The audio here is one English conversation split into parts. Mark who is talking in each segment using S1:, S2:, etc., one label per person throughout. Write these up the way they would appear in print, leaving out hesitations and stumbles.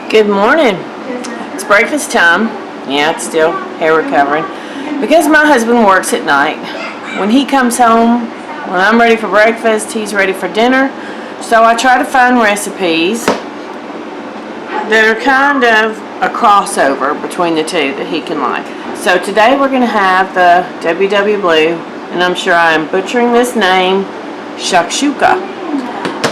S1: Good morning. It's breakfast time. Yeah, it's still hair recovering. Because my husband works at night, when he comes home, when I'm ready for breakfast, he's ready for dinner. So I try to find recipes that are kind of a crossover between the two that he can like. So today we're going to have the WW Blue, and I'm sure I am butchering this name, Shashuka.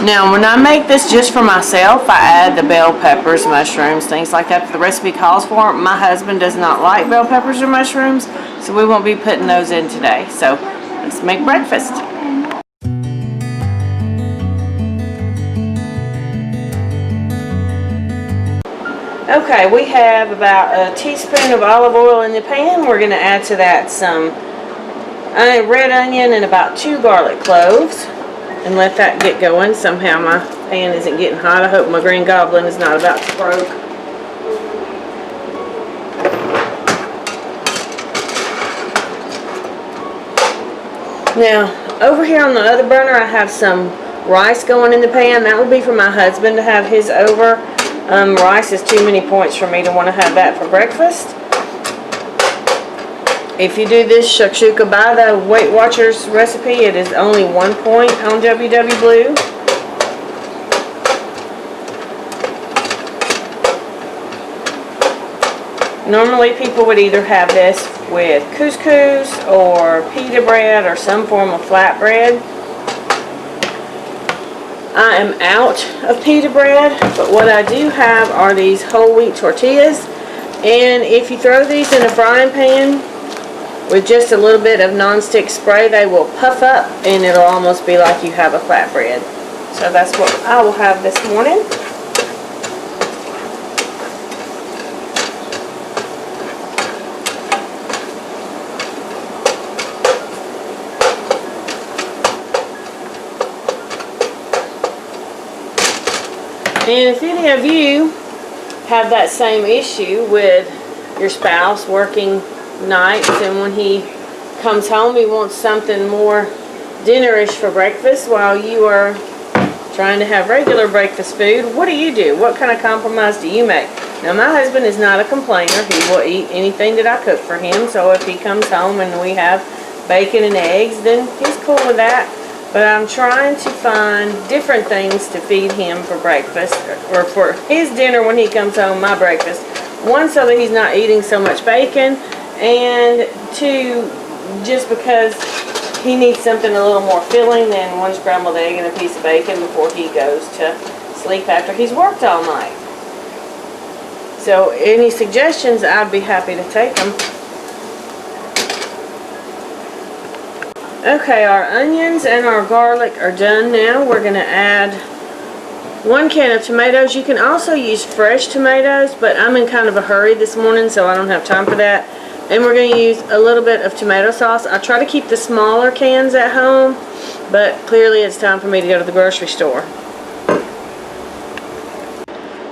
S1: Now, when I make this just for myself, I add the bell peppers, mushrooms, things like that the recipe calls for. My husband does not like bell peppers or mushrooms, so we won't be putting those in today. So, let's make breakfast. Okay, we have about a teaspoon of olive oil in the pan. We're going to add to that some red onion and about 2 garlic cloves. And let that get going. Somehow my pan isn't getting hot. I hope my green goblin is not about to croak. Now, over here on the other burner, I have some rice going in the pan. That will be for my husband to have his over. Rice is too many points for me to want to have that for breakfast. If you do this Shashuka by the Weight Watchers recipe, it is only 1 point on WW Blue. Normally people would either have this with couscous or pita bread or some form of flatbread. I am out of pita bread, but what I do have are these whole wheat tortillas. And if you throw these in a frying pan with just a little bit of non-stick spray, they will puff up and it'll almost be like you have a flatbread. So that's what I will have this morning. And if any of you have that same issue with your spouse working nights, and when he comes home he wants something more dinnerish for breakfast while you are trying to have regular breakfast food, what do? What kind of compromise do you make? Now, my husband is not a complainer. He will eat anything that I cook for him, so if he comes home and we have bacon and eggs, then he's cool with that. But I'm trying to find different things to feed him for breakfast, or for his dinner when he comes home, my breakfast. One, so that he's not eating so much bacon, and 2, just because he needs something a little more filling than 1 scrambled egg and a piece of bacon before he goes to sleep after he's worked all night. So any suggestions, I'd be happy to take them. Okay, our onions and our garlic are done now. We're going to add 1 can of tomatoes. You can also use fresh tomatoes, but I'm in kind of a hurry this morning, so I don't have time for that. And we're going to use a little bit of tomato sauce. I try to keep the smaller cans at home, but clearly it's time for me to go to the grocery store.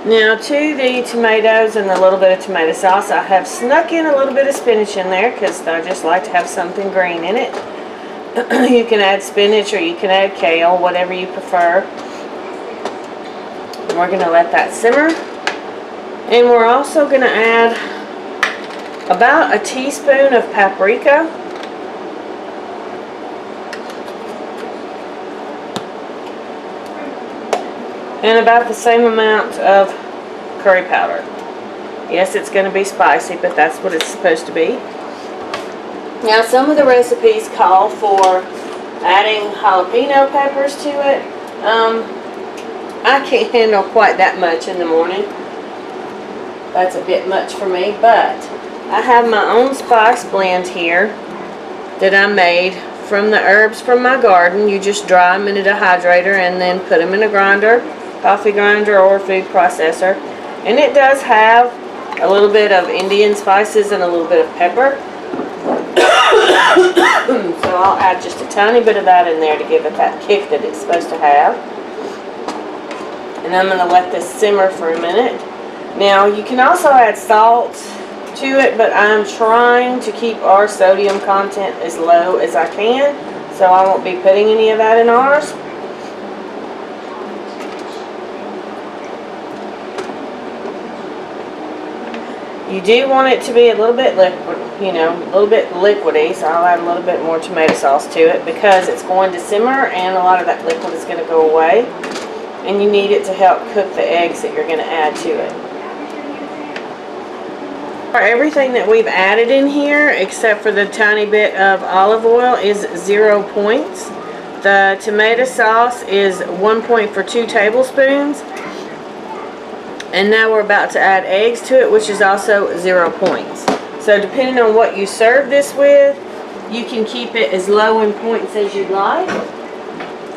S1: Now, to the tomatoes and a little bit of tomato sauce, I have snuck in a little bit of spinach in there because I just like to have something green in it. You can add spinach or you can add kale, whatever you prefer. And we're going to let that simmer. And we're also going to add about a teaspoon of paprika. And about the same amount of curry powder. Yes, it's going to be spicy, but that's what it's supposed to be. Now, some of the recipes call for adding jalapeno peppers to it. I can't handle quite that much in the morning. That's a bit much for me, but I have my own spice blend here that I made from the herbs from my garden. You just dry them in a dehydrator and then put them in a grinder, coffee grinder or food processor. And it does have a little bit of Indian spices and a little bit of pepper. So I'll add just a tiny bit of that in there to give it that kick that it's supposed to have. And I'm going to let this simmer for a minute. Now, you can also add salt to it, but I'm trying to keep our sodium content as low as I can, so I won't be putting any of that in ours. You do want it to be a little bit liquid, you know, a little bit liquidy, so I'll add a little bit more tomato sauce to it because it's going to simmer and a lot of that liquid is going to go away. And you need it to help cook the eggs that you're going to add to it. For everything that we've added in here, except for the tiny bit of olive oil, is 0 points. The tomato sauce is 1 point for 2 tablespoons. And now we're about to add eggs to it, which is also 0 points. So depending on what you serve this with, you can keep it as low in points as you'd like.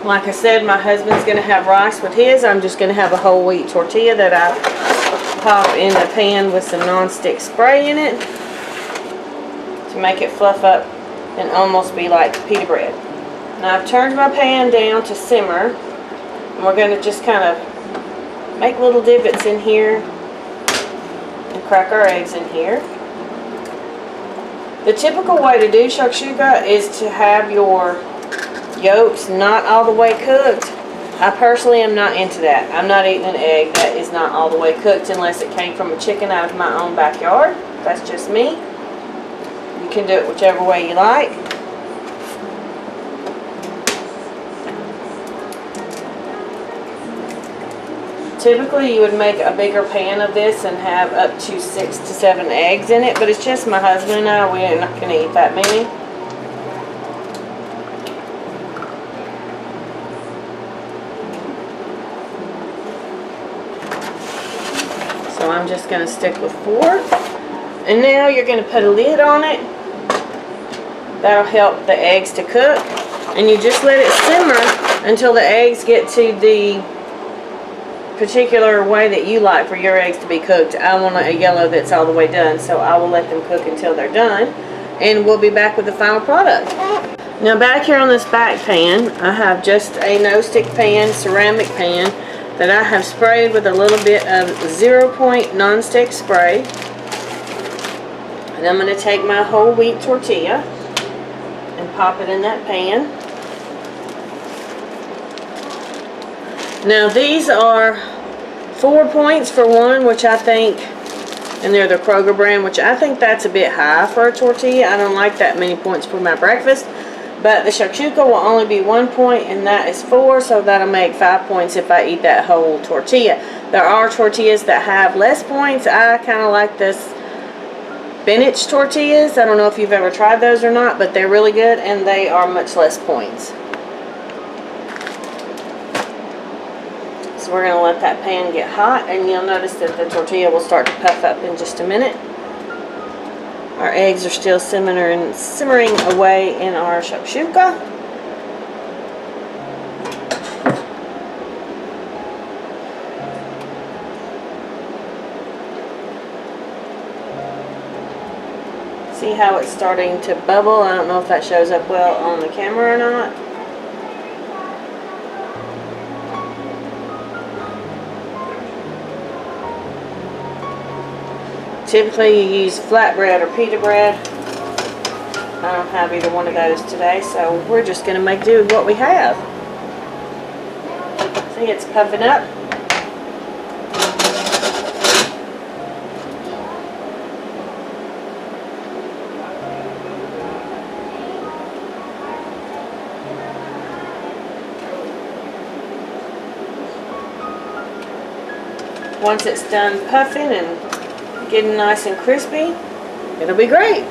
S1: Like I said, my husband's going to have rice with his. I'm just going to have a whole wheat tortilla that I pop in the pan with some non-stick spray in it to make it fluff up and almost be like pita bread. Now I've turned my pan down to simmer, and we're going to just kind of make little divots in here and crack our eggs in here. The typical way to do shakshuka is to have your yolks not all the way cooked. I personally am not into that. I'm not eating an egg that is not all the way cooked unless it came from a chicken out of my own backyard. That's just me. You can do it whichever way you like. Typically you would make a bigger pan of this and have up to 6 to 7 eggs in it, but it's just my husband and I. We're not going to eat that many. So I'm just going to stick with 4. And now you're going to put a lid on it. That'll help the eggs to cook. And you just let it simmer until the eggs get to the particular way that you like for your eggs to be cooked. I want a yellow that's all the way done, so I will let them cook until they're done, and we'll be back with the final product. Now back here on this back pan, I have just a no-stick pan, ceramic pan, that I have sprayed with a little bit of 0 point non-stick spray. And I'm going to take my whole wheat tortilla and pop it in that pan. Now these are 4 points for one, which I think, and they're the Kroger brand, which I think that's a bit high for a tortilla. I don't like that many points for my breakfast. But the shakshuka will only be 1 point, and that is 4, so that'll make 5 points if I eat that whole tortilla. There are tortillas that have less points. I kind of like this spinach tortillas. I don't know if you've ever tried those or not, but they're really good, and they are much less points. So we're going to let that pan get hot, and you'll notice that the tortilla will start to puff up in just a minute. Our eggs are still simmering away in our shakshuka. See how it's starting to bubble? I don't know if that shows up well on the camera or not. Typically you use flatbread or pita bread. I don't have either one of those today, so we're just going to make do with what we have. See, it's puffing up. Once it's done puffing and getting nice and crispy, it'll be great.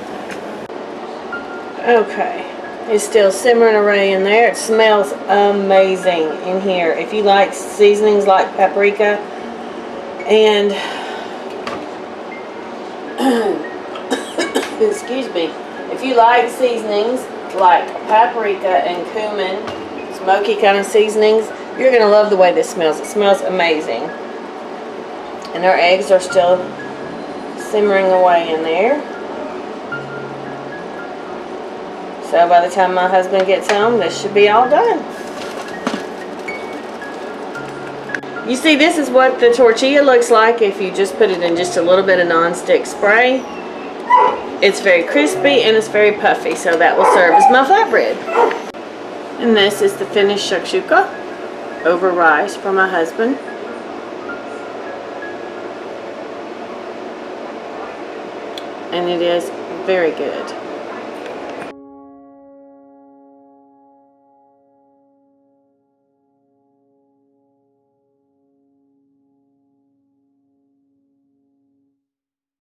S1: Okay, it's still simmering away in there. It smells amazing in here. If you like seasonings like paprika and excuse me, if you like seasonings like paprika and cumin, smoky kind of seasonings, you're gonna love the way this smells. It smells amazing. And our eggs are still simmering away in there. So by the time my husband gets home, this should be all done. You see, this is what the tortilla looks like if you just put it in just a little bit of non-stick spray. It's very crispy and it's very puffy, so that will serve as my flatbread. And this is the finished shakshuka over rice for my husband. and it is very good.